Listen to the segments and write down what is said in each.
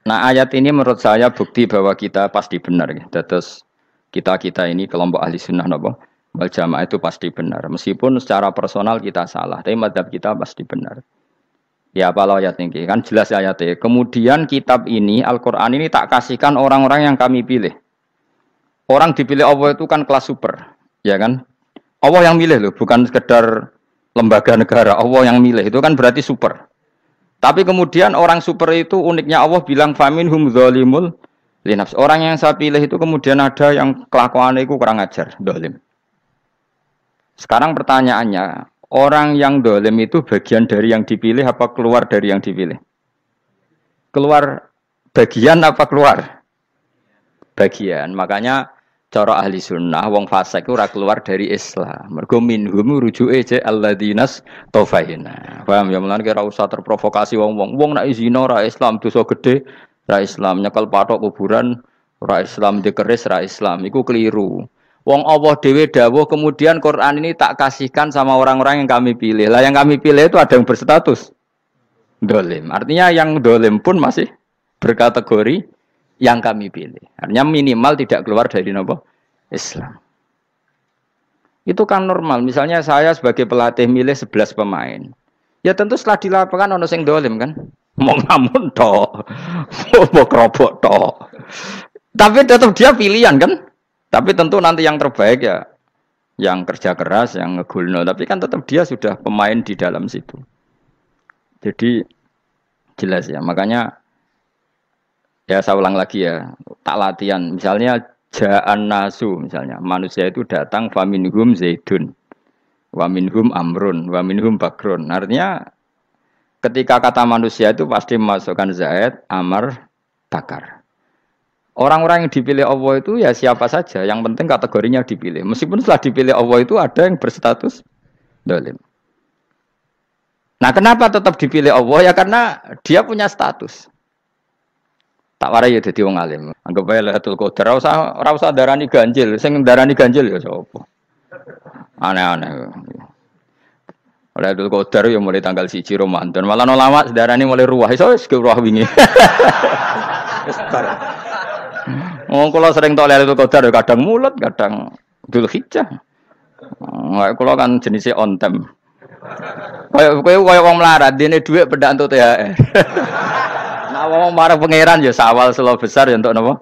Nah, ayat ini menurut saya bukti bahwa kita pasti benar ya. Terus kita ini kelompok ahli sunnah napa wal jamaah itu pasti benar. Meskipun secara personal kita salah, tapi madhab kita pasti benar. Ya apa ayat ini kan jelas ayatnya. Kemudian kitab ini Al-Quran ini tak kasihkan orang-orang yang kami pilih. Orang dipilih Allah itu kan kelas super, ya kan? Allah yang milih loh, bukan sekedar lembaga negara. Allah yang milih itu kan berarti super. Tapi kemudian orang super itu uniknya Allah bilang faminhum zalimul linafs. Orang yang saya pilih itu kemudian ada yang kelakuannya itu kurang ajar, zalim. Sekarang pertanyaannya, orang yang zalim itu bagian dari yang dipilih apa keluar dari yang dipilih? Keluar bagian apa keluar? Bagian. Makanya cara ahli sunnah wong fasik ora keluar dari Islam. Mergo minhum rujuke je alladinas tofaina. Paham ya mulane ora usah terprovokasi wong-wong. Wong nek zina ora Islam dosa gede, ora Islam nyekel patok kuburan, ora Islam dikeris ora Islam. Iku keliru. Wong Allah dhewe dawuh kemudian Quran ini tak kasihkan sama orang-orang yang kami pilih. Lah yang kami pilih itu ada yang berstatus dolim. Artinya yang dolim pun masih berkategori yang kami pilih. Artinya minimal tidak keluar dari nopo Islam. Itu kan normal. Misalnya saya sebagai pelatih milih 11 pemain. Ya tentu setelah di lapangan ono sing dolim kan. Mau ngamun tok. Mau kerobok tok. Tapi tetap dia pilihan kan. Tapi tentu nanti yang terbaik ya yang kerja keras, yang ngegulno. Tapi kan tetap dia sudah pemain di dalam situ. Jadi jelas ya. Makanya ya saya ulang lagi ya, tak latihan. Misalnya ja'an nasu, misalnya manusia itu datang faminhum zaidun, wa minhum amrun, wa minhum bakrun. Artinya ketika kata manusia itu pasti memasukkan zaid, amr, bakar. Orang-orang yang dipilih Allah itu ya siapa saja, yang penting kategorinya dipilih. Meskipun setelah dipilih Allah itu ada yang berstatus dolim. Nah kenapa tetap dipilih Allah? Ya karena dia punya status. Tak warai ya dadi wong alim. Anggap wae Lailatul Qadar ora usah darani ganjil, sing darani ganjil ya sapa. Aneh-aneh. Lailatul Qadar ya mulai tanggal 1 Ramadan. Malah ulama darani mulai ruwah. Iso wis ruwah wingi. Wis bar. Kula sering tok Lailatul Qadar ya kadang mulut, kadang Dzulhijjah. Kula kan jenisnya on time. Kayak wong melarat, dene dhuwit pendak entuk THR. Awang marah pangeran ya sawal selo besar ya untuk napa?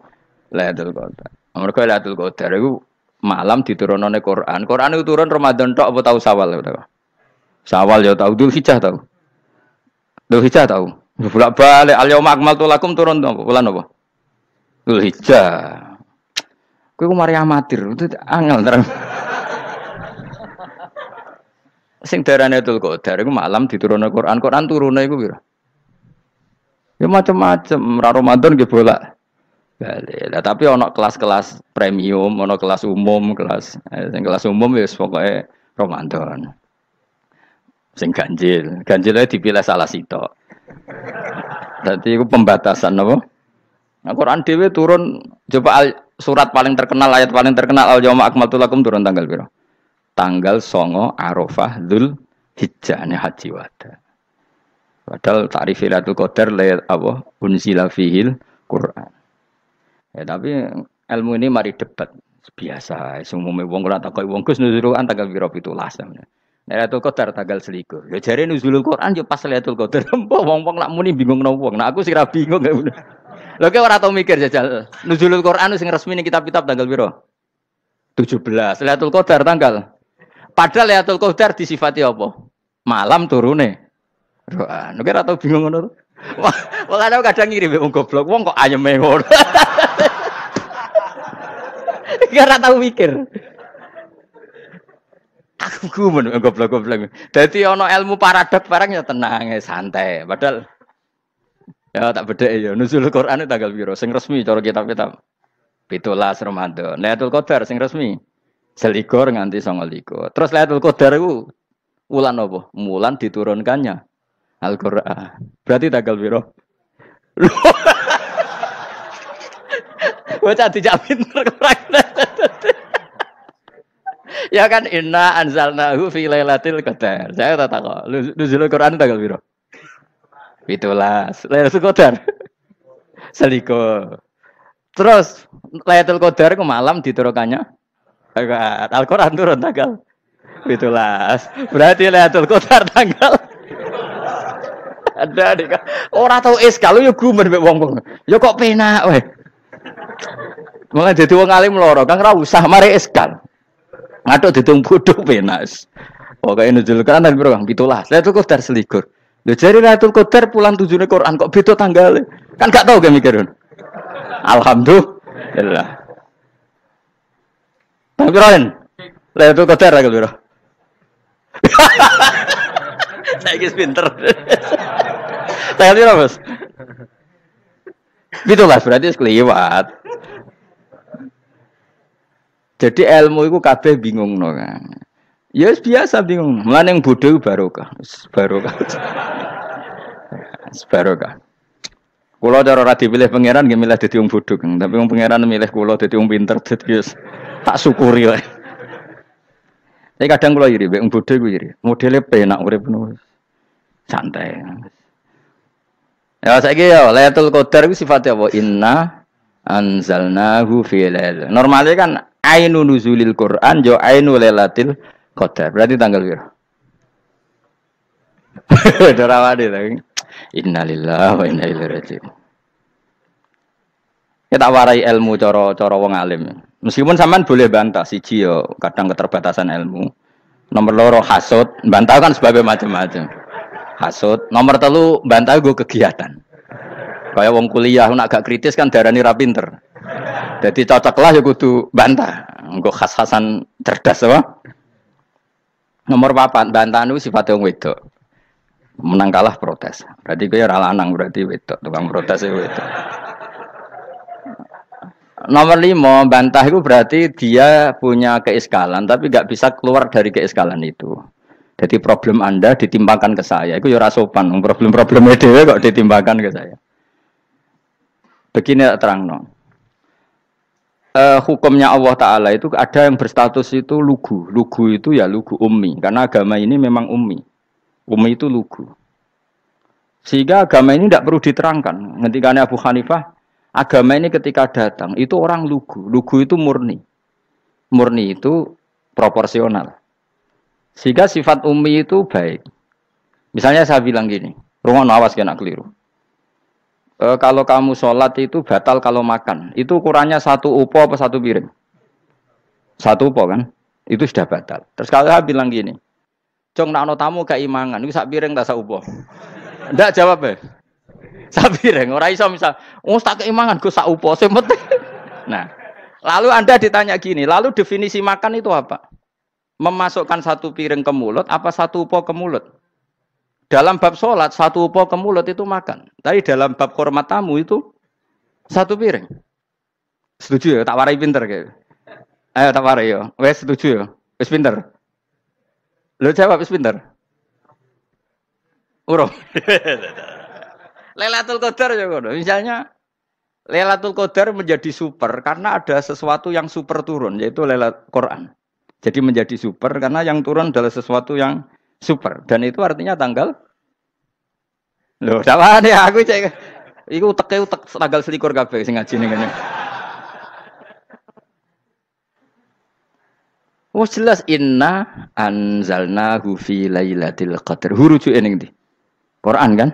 Lailatul Qadar. Mergo Lailatul Qadar iku malam diturunane Quran. Quran itu turun Ramadan tok apa tau Sawal ya? Sawal ya tau, Dzulhijjah tau. Dzulhijjah tau. Bolak-balik al-yauma akmaltu lakum turun apa? Bulan apa? Dzulhijjah. Kowe ku mari amatir, itu angel terang. Sing darane Lailatul Qadar iku malam diturunane Quran. Quran turune iku pira? Ya macam-macam, Ramadan nggih bolak. Lah tapi ono kelas-kelas premium, ono kelas umum, sing kelas umum wis pokoke Ramadan. Sing ganjil, ganjilnya dipilih salah sitok. Dadi iku pembatasan apa? Nah, Quran dhewe turun coba surat paling terkenal, ayat paling terkenal al-yauma akmaltu lakum turun tanggal pira? Tanggal 9 Arafah Dzulhijjah haji wada. Padahal ta'rif Lailatul Qadar apa unzila fihil Quran. Ya tapi ilmu ini mari debat biasa. Umume wong ora takoki wong Gus nuzul Quran tanggal pira 17. Lailatul Qadar tanggal 21. Ya jare nuzulul Quran yo pas Lailatul Qadar. Wong-wong nak muni bingung nang wong. Nah aku sing ra bingung. Lho kowe ora tau mikir jajal. Nuzulul Quran sing resmi ning kitab-kitab tanggal pira? 17. Lailatul Qadar tanggal. Padahal Lailatul Qadar disifati apa? Malam turune. Doa, nek ora tau bingung ngono. Wah, ada kadang ngirim wong goblok, wong kok ayeme ngono. Ora tau mikir. Aku gumun goblok-goblok. Dadi ana ilmu paradok barang ya tenang, ya santai. Padahal ya tak bedheki ya nuzul Quran tanggal piro sing resmi cara kitab-kitab. 17 Ramadan. Lailatul Qadar sing resmi 21 nganti 29. Terus Lailatul Qadar iku wulan apa? Wulan diturunkannya Al-Qur'an. Berarti tanggal piro? Bocah dijak pinter ya kan inna anzalnahu fi lailatul qadar. Saya tak kok. Nuzul Quran tanggal piro? 17. Lailatul Qadar. Selikur. Terus Lailatul Qadar ke malam diturukannya Al-Qur'an turun tanggal 17. Berarti Lailatul Qadar tanggal ada dik. Ora tau iskal yo gumen mek wong-wong. Yo kok penak weh. Mulai dadi wong alim loro, Kang ora usah mari iskal. Ngaduk ditung bodho penak. Pokoke nuzul Quran nang piro Kang 17. Lailatul Qadar selikur. Lho jare Lailatul Qadar pulang tujune Quran kok beda tanggale. Kan gak tau ge mikir. Alhamdulillah. Tapi Ron, Lailatul Qadar ra piro? Saiki pinter. Saya lihat Mas. Itulah berarti kelewat. Jadi ilmu itu kabeh bingung no kan. Ya biasa bingung. Mulane yang bodoh barokah. Barokah. Barokah. Kulo cara ora dipilih pangeran nggih milih dadi wong bodoh, Kang. Tapi wong pangeran milih kulo dadi wong pinter dadi tak syukuri wae. Tapi kadang kulo iri, wong bodoh ku iri. Modele penak urip ngono. Santai. Ya saiki ya Lailatul Qadar itu sifatnya apa? Inna anzalnahu fi lail. Normalnya kan ainu nuzulil Quran yo ainu Lailatul Qadar. Berarti tanggal piro? Dorawade ta. Innalillahi wa inna ilaihi raji'un. Kita warai ilmu cara wong alim. Meskipun sampean boleh bantah siji yo kadang keterbatasan ilmu. Nomor loro hasud, bantah kan sebab macam-macam. Hasud. Nomor 3 bantah gue kegiatan. Kayak wong kuliah nak gak kritis kan darani ra pinter. Jadi cocoklah ya kudu bantah. Engko khas-khasan cerdas apa? Nomor 4 bantah niku sifate wong wedok. Menang kalah protes. Berarti kowe ora lanang berarti wedok, tukang protes e wedok. Nomor 5 bantah itu berarti dia punya keiskalan tapi gak bisa keluar dari keiskalan itu. Jadi problem Anda ditimbangkan ke saya, itu ya ora sopan. Problem-problemnya dhewe kok ditimbangkan ke saya. Begini terangno. Hukumnya Allah Ta'ala itu ada yang berstatus itu lugu. Lugu itu ya lugu ummi. Karena agama ini memang ummi. Ummi itu lugu. Sehingga agama ini tidak perlu diterangkan. Ketika Abu Hanifah, agama ini ketika datang, itu orang lugu. Lugu itu murni. Murni itu proporsional. Sehingga sifat ummi itu baik. Misalnya saya bilang gini, rungono awas kena keliru. Kalau kamu sholat itu batal kalau makan. Itu ukurannya 1 upo apa 1 piring? 1 upo kan? Itu sudah batal. Terus kalau saya bilang gini, Jong nak tamu keimangan, itu 1 piring tak 1 upo. Ndak jawab ya? 1 piring. Orang iso misal, tak keimangan gue 1 upo. Nah, lalu Anda ditanya gini, lalu definisi makan itu apa? Memasukkan 1 piring ke mulut apa 1 upo ke mulut? Dalam bab sholat 1 upo ke mulut itu makan. Tapi dalam bab hormat tamu itu 1 piring. Setuju ya? Tak warai pinter kayak. Ayo tak warai ya. Wes setuju ya? Wes pinter. Lo jawab wes pinter. Urung. Lailatul Qadar ya ngono. Misalnya Lailatul Qadar menjadi super karena ada sesuatu yang super turun yaitu Lailatul Quran. Jadi menjadi super karena yang turun adalah sesuatu yang super dan itu artinya tanggal. Loh, sama nih aku cek. Iku utek tanggal 21 kabeh sing ngaji ning kene. Oh jelas inna anzalnahu fi lailatul qadar. Huruju ning ndi? Quran kan?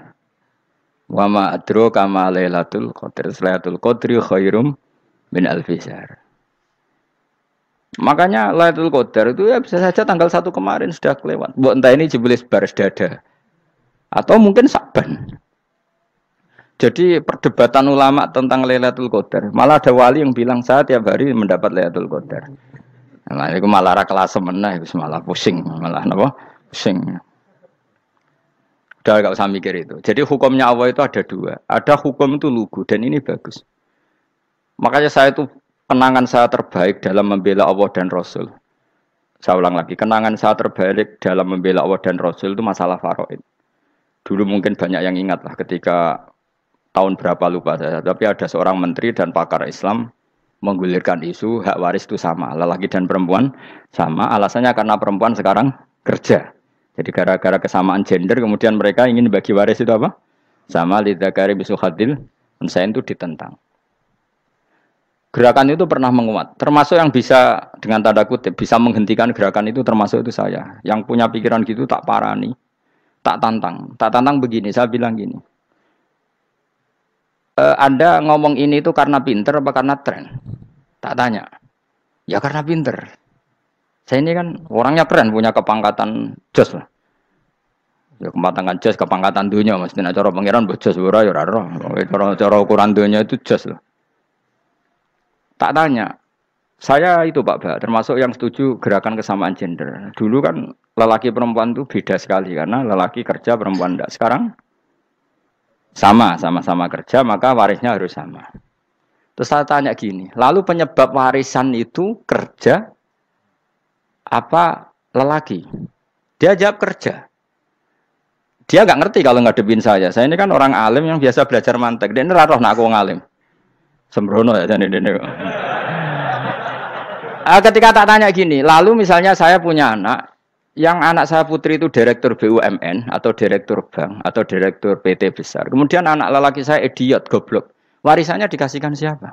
Wa ma adraka ma lailatul qadar. Lailatul qadri khairum min alfi syahr. Makanya Lailatul Qadar itu ya bisa saja tanggal 1 kemarin sudah kelewat. Mbok entah ini jebelis baris dada. Atau mungkin Sa'ban. Jadi perdebatan ulama tentang Lailatul Qadar. Malah ada wali yang bilang saya tiap hari mendapat Lailatul Qadar. Nah, itu malah ra kelas meneh, itu malah pusing, malah napa? Pusing. Udah gak usah mikir itu. Jadi hukumnya Allah itu ada 2. Ada hukum itu lugu dan ini bagus. Makanya saya itu kenangan saya terbaik dalam membela Allah dan Rasul. Saya ulang lagi, kenangan saya terbaik dalam membela Allah dan Rasul itu masalah faraid. Dulu mungkin banyak yang ingat lah ketika tahun berapa lupa saya. Tapi ada seorang menteri dan pakar Islam menggulirkan isu hak waris itu sama. Lelaki dan perempuan sama. Alasannya karena perempuan sekarang kerja. Jadi gara-gara kesamaan gender kemudian mereka ingin bagi waris itu apa? Sama lidzakari bisu hadil Husain itu ditentang. Gerakan itu pernah menguat, termasuk yang bisa dengan tanda kutip bisa menghentikan gerakan itu termasuk itu saya. Yang punya pikiran gitu tak parani, tak tantang begini. Saya bilang gini, Anda ngomong ini itu karena pinter apa karena tren? Tak tanya, ya karena pinter. Saya ini kan orangnya keren, punya kepangkatan jos lah. Ya kepangkatan jos, kepangkatan dunia, mesti cara pangeran bojos ora ya ora. Cara ukuran dunia itu jos lah. Tak tanya, saya itu Pak Ba, termasuk yang setuju gerakan kesamaan gender. Dulu kan lelaki perempuan itu beda sekali karena lelaki kerja perempuan tidak. Sekarang sama-sama kerja maka warisnya harus sama. Terus saya tanya gini, lalu penyebab warisan itu kerja apa lelaki? Dia jawab kerja. Dia nggak ngerti kalau ngadepin saya. Saya ini kan orang alim yang biasa belajar mantek. Dia ini raro nak aku ngalim. Sembrono ya jadi ini. Ketika tak tanya gini, lalu misalnya saya punya anak, yang anak saya putri itu direktur BUMN atau direktur bank atau direktur PT besar. Kemudian anak lelaki saya idiot, goblok. Warisannya dikasihkan siapa?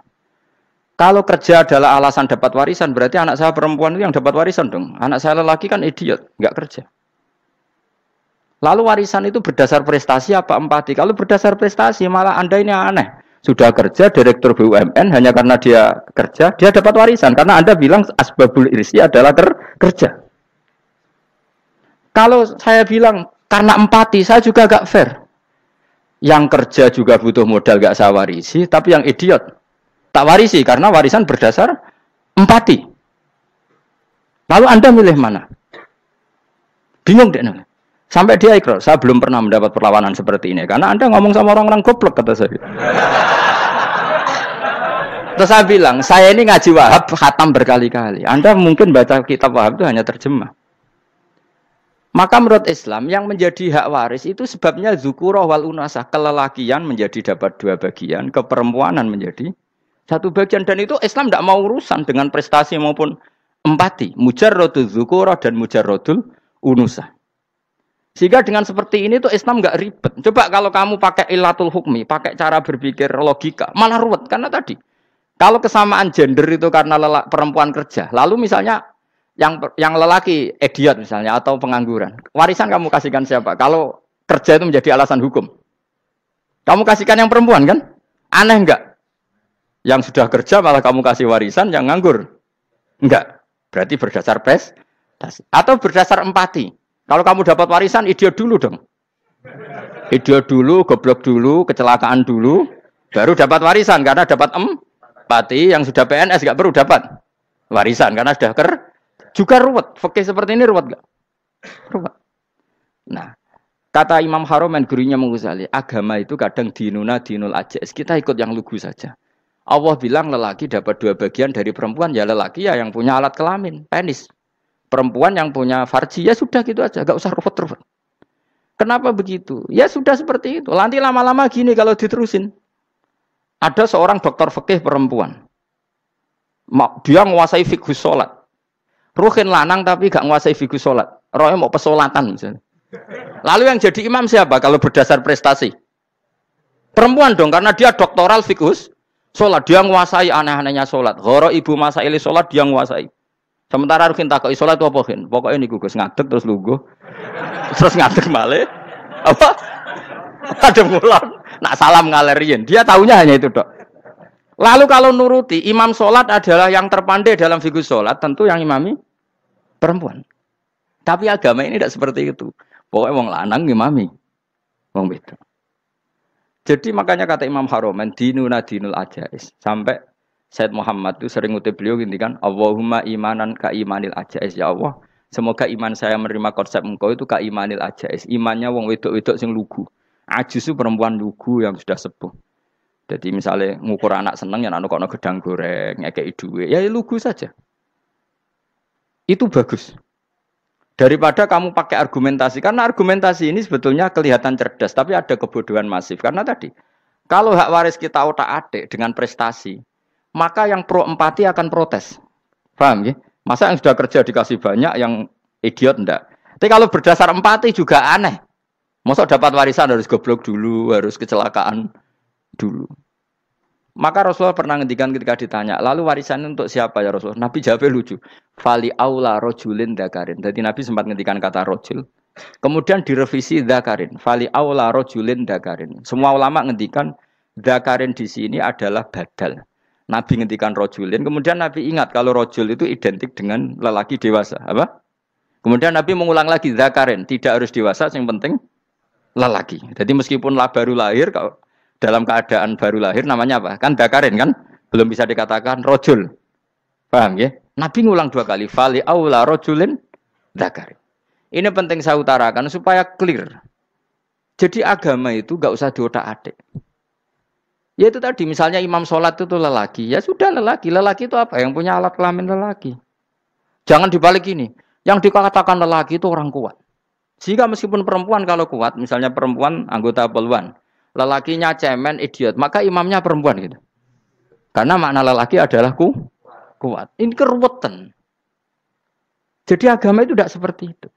Kalau kerja adalah alasan dapat warisan, berarti anak saya perempuan itu yang dapat warisan dong. Anak saya lelaki kan idiot, nggak kerja. Lalu warisan itu berdasar prestasi apa empati? Kalau berdasar prestasi malah Anda ini aneh. Sudah kerja direktur BUMN hanya karena dia kerja, dia dapat warisan. Karena Anda bilang asbabul irsi adalah kerja. Kalau saya bilang karena empati, saya juga agak fair. Yang kerja juga butuh modal gak saya warisi, tapi yang idiot tak warisi karena warisan berdasar empati. Lalu Anda milih mana? Bingung deh. Sampai dia ikrar, saya belum pernah mendapat perlawanan seperti ini. Karena Anda ngomong sama orang-orang goblok, kata saya. Terus saya bilang, saya ini ngaji Wahab, khatam berkali-kali. Anda mungkin baca kitab Wahab itu hanya terjemah. Maka menurut Islam, yang menjadi hak waris itu sebabnya zukurah wal unasah. Kelelakian menjadi dapat 2 bagian, keperempuanan menjadi 1 bagian. Dan itu Islam tidak mau urusan dengan prestasi maupun empati. Mujarrodul zukurah dan mujarrodul unusah. Sehingga dengan seperti ini tuh Islam nggak ribet. Coba kalau kamu pakai ilatul hukmi, pakai cara berpikir logika, malah ruwet. Karena tadi, kalau kesamaan gender itu karena perempuan kerja, lalu misalnya yang lelaki idiot misalnya atau pengangguran, warisan kamu kasihkan siapa? Kalau kerja itu menjadi alasan hukum, kamu kasihkan yang perempuan kan? Aneh nggak? Yang sudah kerja malah kamu kasih warisan, yang nganggur? Enggak. Berarti berdasar prestasi atau berdasar empati. Kalau kamu dapat warisan, idiot dulu dong. Idiot dulu, goblok dulu, kecelakaan dulu, baru dapat warisan. Karena dapat empati, yang sudah PNS nggak perlu dapat warisan. Karena sudah juga ruwet. Fikih seperti ini ruwet nggak? Ruwet. Nah, kata Imam Haromen, gurunya Ghazali, agama itu kadang dinuna dinul ajais. Kita ikut yang lugu saja. Allah bilang lelaki dapat 2 bagian dari perempuan, ya lelaki ya yang punya alat kelamin, penis. Perempuan yang punya farji, ya sudah gitu aja, gak usah ruwet-ruwet. Kenapa begitu? Ya sudah seperti itu. Nanti lama-lama gini kalau diterusin. Ada seorang dokter fikih perempuan. Dia menguasai fikih sholat. Ruhin lanang tapi gak menguasai fikih sholat. Rohnya mau pesolatan misalnya. Lalu yang jadi imam siapa kalau berdasar prestasi? Perempuan dong, karena dia doktoral fikih sholat. Dia menguasai aneh-anehnya sholat. Goro ibu masaili sholat dia menguasai. Sementara Rukin takoi sholat itu apa Rukin? Pokoknya ini gugus ngadeg terus lugu. Terus ngadeg malih. Apa? Ada mulan. Nak salam ngalerin. Dia tahunya hanya itu dok. Lalu kalau nuruti imam sholat adalah yang terpandai dalam fikih sholat. Tentu yang imami perempuan. Tapi agama ini tidak seperti itu. Pokoknya wong lanang imami. Wong beda. Jadi makanya kata Imam Haromen dinuna dinul ajais. Sampai Said Muhammad itu sering ngutip beliau gini kan, Allahumma imanan ka imanil ajais, ya Allah. Semoga iman saya menerima konsep engkau itu ka imanil ajais. Imannya wong wedok-wedok sing lugu. Ajus itu perempuan lugu yang sudah sepuh. Jadi misalnya ngukur anak seneng ya anak kono gedang goreng, ngekei duit, ya lugu saja. Itu bagus. Daripada kamu pakai argumentasi, karena argumentasi ini sebetulnya kelihatan cerdas, tapi ada kebodohan masif. Karena tadi, kalau hak waris kita otak-atik dengan prestasi, maka yang pro empati akan protes. Paham ya? Masa yang sudah kerja dikasih banyak, yang idiot enggak. Tapi kalau berdasar empati juga aneh. Masa dapat warisan harus goblok dulu, harus kecelakaan dulu. Maka Rasulullah pernah ngendikan ketika ditanya, lalu warisannya untuk siapa ya Rasulullah? Nabi jawabnya lucu. Fali aula rojulin dakarin. Jadi Nabi sempat ngendikan kata rojul. Kemudian direvisi dakarin. Fali aula rojulin dakarin. Semua ulama ngendikan dakarin di sini adalah badal. Nabi ngendikan rojulin. Kemudian Nabi ingat kalau rojul itu identik dengan lelaki dewasa. Apa? Kemudian Nabi mengulang lagi dakarin. Tidak harus dewasa, yang penting lelaki. Jadi meskipun baru lahir, kalau dalam keadaan baru lahir namanya apa? Kan dakarin kan? Belum bisa dikatakan rojul. Paham ya? Nabi ngulang 2 kali. Fali aula rojulin dakarin. Ini penting saya utarakan supaya clear. Jadi agama itu gak usah diotak-atik. Ya itu tadi misalnya imam sholat itu lelaki. Ya sudah lelaki. Lelaki itu apa? Yang punya alat kelamin lelaki. Jangan dibalik ini. Yang dikatakan lelaki itu orang kuat. Sehingga meskipun perempuan kalau kuat. Misalnya perempuan anggota poluan. Lelakinya cemen, idiot. Maka imamnya perempuan gitu. Karena makna lelaki adalah kuat. Ini keruwetan. Jadi agama itu tidak seperti itu.